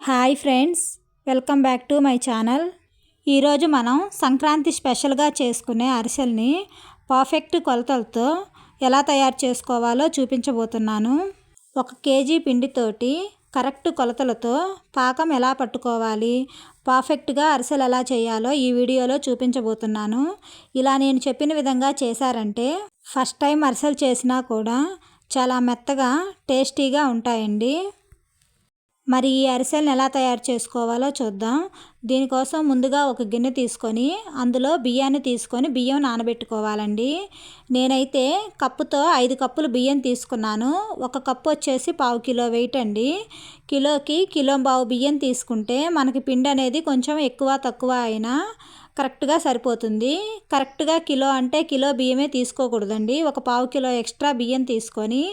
Hi friends, welcome back to my channel. ఈరోజు మనం సంక్రాంతి స్పెషల్గా చేసుకునే అరిసెల్ని పర్ఫెక్ట్ కొలతలతో ఎలా తయారు చేసుకోవాలో చూపించబోతున్నాను. 1 కేజీ పిండితోటి కరెక్ట్ కొలతలతో పాకం ఎలా పట్టుకోవాలి, పర్ఫెక్ట్గా అరిసెలు ఎలా చేయాలో ఈ వీడియోలో చూపించబోతున్నాను. ఇలా నేను చెప్పిన విధంగా చేశారంటే ఫస్ట్ టైం అరిసెలు చేసినా కూడా చాలా మెత్తగా టేస్టీగా ఉంటాయండి. మరి ఈ అరిసెలను ఎలా తయారు చేసుకోవాలో చూద్దాం. దీనికోసం ముందుగా ఒక గిన్నె తీసుకొని అందులో బియ్యాన్ని తీసుకొని బియ్యం నానబెట్టుకోవాలండి. నేనైతే కప్పుతో 5 కప్పులు బియ్యం తీసుకున్నాను. 1 కప్పు వచ్చేసి 1/2 కిలో వెయిట్ అండి. కిలోకి 1.5 కిలో బియ్యం తీసుకుంటే మనకి పిండి అనేది కొంచెం ఎక్కువ తక్కువ అయినా కరెక్ట్గా సరిపోతుంది. కరెక్ట్గా కిలో అంటే కిలో బియ్యమే తీసుకోకూడదండి. 1/4 కిలో ఎక్స్ట్రా బియ్యం తీసుకొని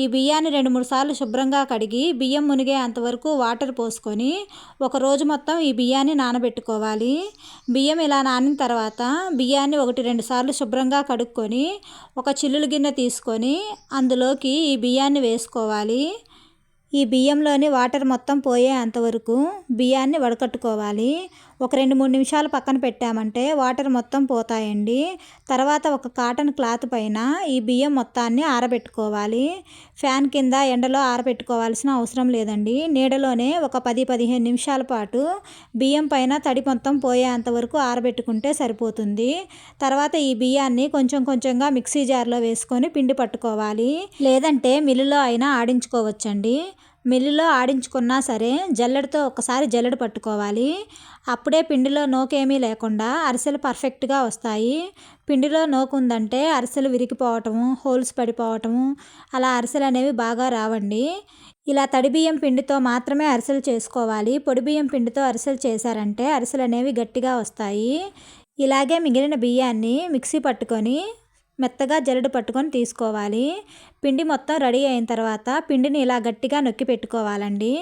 ఈ బియ్యాన్ని 2-3 సార్లు శుభ్రంగా కడిగి బియ్యం మునిగే అంతవరకు వాటర్ పోసుకొని ఒక రోజు మొత్తం ఈ బియ్యాన్ని నానబెట్టుకోవాలి. బియ్యం ఇలా నానిన తర్వాత బియ్యాన్ని 1-2 సార్లు శుభ్రంగా కడుక్కొని ఒక చిల్లులు గిన్నె తీసుకొని అందులోకి ఈ బియ్యాన్ని వేసుకోవాలి. ఈ బియ్యంలోని వాటర్ మొత్తం పోయే అంతవరకు బియ్యాన్ని వడకట్టుకోవాలి. ఒక 2-3 నిమిషాలు పక్కన పెట్టామంటే వాటర్ మొత్తం పోతాయండి. తర్వాత ఒక కాటన్ క్లాత్ పైన ఈ బియ్యం మొత్తాన్ని ఆరబెట్టుకోవాలి. ఫ్యాన్ కింద ఎండలో ఆరబెట్టుకోవాల్సిన అవసరం లేదండి. నీడలోనే ఒక 10-15 నిమిషాల పాటు బియ్యం పైన తడి మొత్తం పోయే అంతవరకు ఆరబెట్టుకుంటే సరిపోతుంది. తర్వాత ఈ బియ్యాన్ని కొంచెం కొంచెంగా మిక్సీ జార్లో వేసుకొని పిండి పట్టుకోవాలి. లేదంటే మిల్లులో అయినా ఆడించుకోవచ్చండి. మిల్లులో ఆడించుకున్నా సరే జల్లెడతో ఒకసారి జల్లెడ పట్టుకోవాలి. అప్పుడే పిండిలో నోకేమీ లేకుండా అరిసెలు పర్ఫెక్ట్గా వస్తాయి. పిండిలో నోకు ఉందంటే అరిసెలు విరిగిపోవటము, హోల్స్ పడిపోవటము, అలా అరిసెలు అనేవి బాగా రావండి. ఇలా తడి బియ్యం పిండితో మాత్రమే అరిసెలు చేసుకోవాలి. పొడి బియ్యం పిండితో అరిసెలు చేశారంటే అరిసెలు అనేవి గట్టిగా వస్తాయి. ఇలాగే మిగిలిన బియ్యాన్ని మిక్సీ పట్టుకొని మెత్తగా జల్లెడ పట్టుకొని తీసుకోవాలి. పిండి మొత్తం రెడీ అయిన తర్వాత పిండిని ఇలా గట్టిగా నొక్కి పెట్టుకోవాలండి.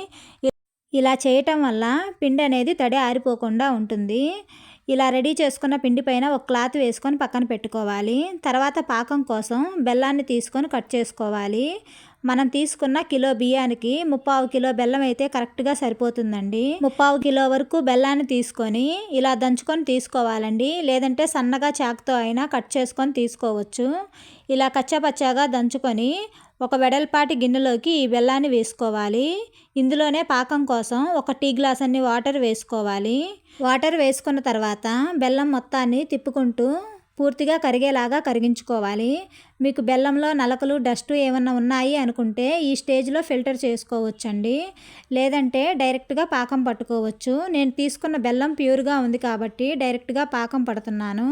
ఇలా చేయటం వల్ల పిండి అనేది తడి ఆరిపోకుండా ఉంటుంది. ఇలా రెడీ చేసుకున్న పిండి పైన ఒక క్లాత్ వేసుకొని పక్కన పెట్టుకోవాలి. తర్వాత పాకం కోసం బెల్లాన్ని తీసుకొని కట్ చేసుకోవాలి. మనం తీసుకున్న కిలో బియ్యానికి 3/4 కిలో బెల్లం అయితే కరెక్ట్గా సరిపోతుందండి. 3/4 కిలో వరకు బెల్లాన్ని తీసుకొని ఇలా దంచుకొని తీసుకోవాలండి. లేదంటే సన్నగా చాకుతో అయినా కట్ చేసుకొని తీసుకోవచ్చు. ఇలా కచ్చాపచ్చాగా దంచుకొని ఒక వెడల్పాటి గిన్నెలోకి ఈ బెల్లాన్ని వేసుకోవాలి. ఇందులోనే పాకం కోసం ఒక టీ గ్లాస్ అన్ని వాటర్ వేసుకోవాలి. వాటర్ వేసుకున్న తర్వాత బెల్లం మొత్తాన్ని తిప్పుకుంటూ పూర్తిగా కరిగేలాగా కరిగించుకోవాలి. మీకు బెల్లంలో నలకలు, డస్ట్ ఏమన్నా ఉన్నాయి అనుకుంటే ఈ స్టేజ్లో ఫిల్టర్ చేసుకోవచ్చండి. లేదంటే డైరెక్ట్గా పాకం పట్టుకోవచ్చు. నేను తీసుకున్న బెల్లం ప్యూర్గా ఉంది కాబట్టి డైరెక్ట్గా పాకం పడుతున్నాను.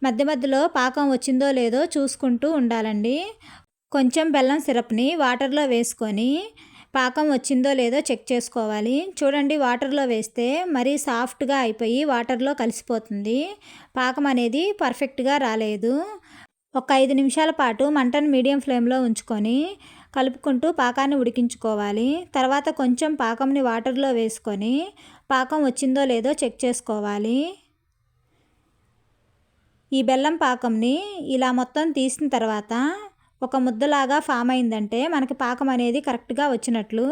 మధ్య మధ్యలో పాకం వచ్చిందో లేదో చూసుకుంటూ ఉండాలండి. కొంచెం బెల్లం సిరప్ని వాటర్లో వేసుకొని పాకం వచ్చిందో లేదో చెక్ చేసుకోవాలి. చూడండి, వాటర్లో వేస్తే మరీ సాఫ్ట్గా అయిపోయి వాటర్లో కలిసిపోతుంది. పాకం అనేది పర్ఫెక్ట్గా రాలేదు. ఒక 5 నిమిషాల పాటు మంటను మీడియం ఫ్లేమ్లో ఉంచుకొని కలుపుకుంటూ పాకాన్ని ఉడికించుకోవాలి. తర్వాత కొంచెం పాకంని వాటర్లో వేసుకొని పాకం వచ్చిందో లేదో చెక్ చేసుకోవాలి. ఈ బెల్లం పాకంని ఇలా మొత్తం తీసిన తర్వాత ఒక ముద్దలాగా ఫామ్ అయిందంటే మనకి పాకం అనేది కరెక్ట్గా వచ్చినట్లు.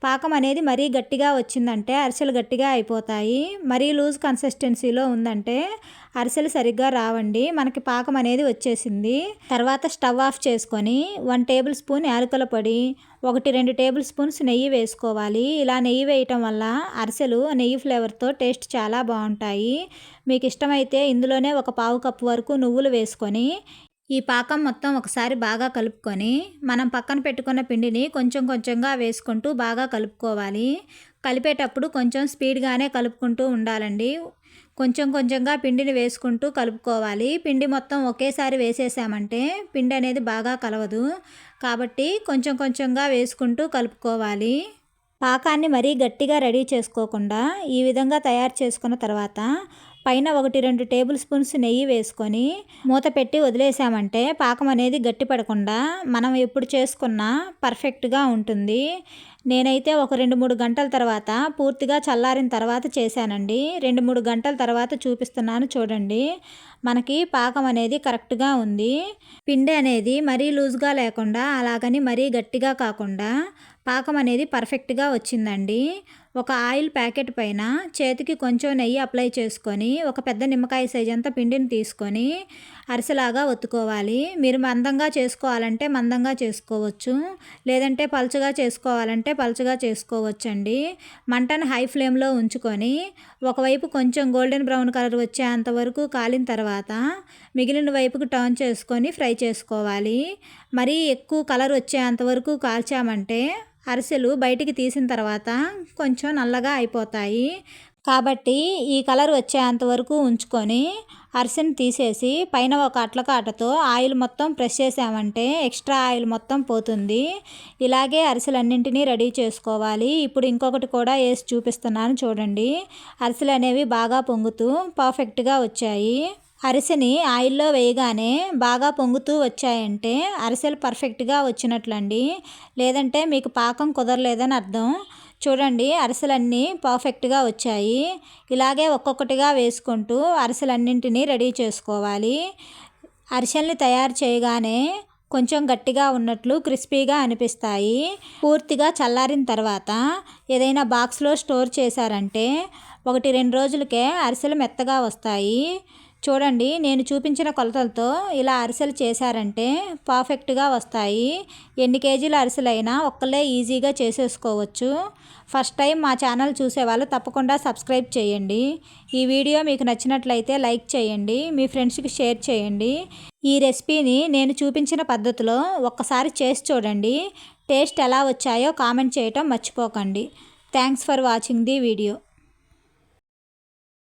పాకం అనేది మరీ గట్టిగా వచ్చిందంటే అరిసెలు గట్టిగా అయిపోతాయి. మరీ లూజ్ కన్సిస్టెన్సీలో ఉందంటే అరిసెలు సరిగ్గా రావండి. మనకి పాకం అనేది వచ్చేసింది. తర్వాత స్టవ్ ఆఫ్ చేసుకొని 1 టేబుల్ స్పూన్ యాలకుల పొడి, 1-2 టేబుల్ స్పూన్స్ నెయ్యి వేసుకోవాలి. ఇలా నెయ్యి వేయటం వల్ల అరిసెలు నెయ్యి ఫ్లేవర్తో టేస్ట్ చాలా బాగుంటాయి. మీకు ఇష్టమైతే ఇందులోనే ఒక 1/4 కప్పు వరకు నువ్వులు వేసుకొని ఈ పాకం మొత్తం ఒకసారి బాగా కలుపుకొని మనం పక్కన పెట్టుకున్న పిండిని కొంచెం కొంచెంగా వేసుకుంటూ బాగా కలుపుకోవాలి. కలిపేటప్పుడు కొంచెం స్పీడ్గానే కలుపుకుంటూ ఉండాలండి. కొంచెం కొంచెంగా పిండిని వేసుకుంటూ కలుపుకోవాలి. పిండి మొత్తం ఒకేసారి వేసేసామంటే పిండి అనేది బాగా కలవదు. కాబట్టి కొంచెం కొంచెంగా వేసుకుంటూ కలుపుకోవాలి. పాకాన్ని మరీ గట్టిగా రెడీ చేసుకోకుండా ఈ విధంగా తయారు చేసుకున్న తర్వాత పైన 1-2 టేబుల్ స్పూన్స్ నెయ్యి వేసుకొని మూత పెట్టి వదిలేసామంటే పాకం అనేది గట్టి పడకుండా మనం ఎప్పుడు చేసుకున్నా పర్ఫెక్ట్గా ఉంటుంది. నేనైతే ఒక 2-3 గంటల తర్వాత పూర్తిగా చల్లారిన తర్వాత చేశానండి. 2-3 గంటల తర్వాత చూపిస్తున్నాను చూడండి. మనకి పాకం అనేది కరెక్ట్గా ఉంది. పిండి అనేది మరీ లూజ్గా లేకుండా అలాగని మరీ గట్టిగా కాకుండా పాకం అనేది పర్ఫెక్ట్గా వచ్చిందండి. ఒక ఆయిల్ ప్యాకెట్ పైన చేతికి కొంచెం నెయ్యి అప్లై చేసుకొని ఒక పెద్ద నిమ్మకాయ సైజ్ అంతా పిండిని తీసుకొని అరిసెలాగా ఒత్తుకోవాలి. మీరు మందంగా చేసుకోవాలంటే మందంగా చేసుకోవచ్చు, లేదంటే పలుచగా చేసుకోవాలంటే పలుచగా చేసుకోవచ్చండి. మంటను హై ఫ్లేమ్లో ఉంచుకొని ఒకవైపు కొంచెం గోల్డెన్ బ్రౌన్ కలర్ వచ్చేంత వరకు కాలిన తర్వాత మిగిలిన వైపుకు టర్న్ చేసుకొని ఫ్రై చేసుకోవాలి. మరీ ఎక్కువ కలర్ వచ్చేంత వరకు కాల్చామంటే అరిసెలు బయటికి తీసిన తర్వాత కొంచెం నల్లగా అయిపోతాయి. కాబట్టి ఈ కలర్ వచ్చేంత వరకు ఉంచుకొని అరిసెని తీసేసి పైన ఒక అట్లకాటతో ఆయిల్ మొత్తం ప్రెస్ చేసామంటే ఎక్స్ట్రా ఆయిల్ మొత్తం పోతుంది. ఇలాగే అరిసెలన్నింటినీ రెడీ చేసుకోవాలి. ఇప్పుడు ఇంకొకటి కూడా వేసి చూపిస్తున్నాను చూడండి. అరిసెలు అనేవి బాగా పొంగుతూ పర్ఫెక్ట్గా వచ్చాయి. అరిసెని ఆయిల్లో వేయగానే బాగా పొంగుతూ వచ్చాయంటే అరిసెలు పర్ఫెక్ట్గా వచ్చినట్లండి, లేదంటే మీకు పాకం కుదరలేదని అర్థం. చూడండి, అరిసెలన్నీ పర్ఫెక్ట్గా వచ్చాయి. ఇలాగే ఒక్కొక్కటిగా వేసుకుంటూ అరిసెలన్నింటినీ రెడీ చేసుకోవాలి. అరిసెల్ని తయారు చేయగానే కొంచెం గట్టిగా ఉన్నట్లు క్రిస్పీగా అనిపిస్తాయి. పూర్తిగా చల్లారిన తర్వాత ఏదైనా బాక్స్లో స్టోర్ చేశారంటే 1-2 రోజులకే అరిసెలు మెత్తగా వస్తాయి. చూడండి, నేను చూపించిన కొలతలతో ఇలా అరిసెలు చేశారంటే పర్ఫెక్ట్గా వస్తాయి. ఎన్ని కేజీల అరిసెలైనా ఒక్కళ్ళే ఈజీగా చేసేసుకోవచ్చు. ఫస్ట్ టైం మా ఛానల్ చూసేవాళ్ళు తప్పకుండా సబ్స్క్రైబ్ చేయండి. ఈ వీడియో మీకు నచ్చినట్లయితే లైక్ చేయండి, మీ ఫ్రెండ్స్కి షేర్ చేయండి. ఈ రెసిపీని నేను చూపించిన పద్ధతిలో ఒక్కసారి చేసి చూడండి. టేస్ట్ ఎలా వచ్చాయో కామెంట్ చేయటం మర్చిపోకండి. Thanks for watching the video.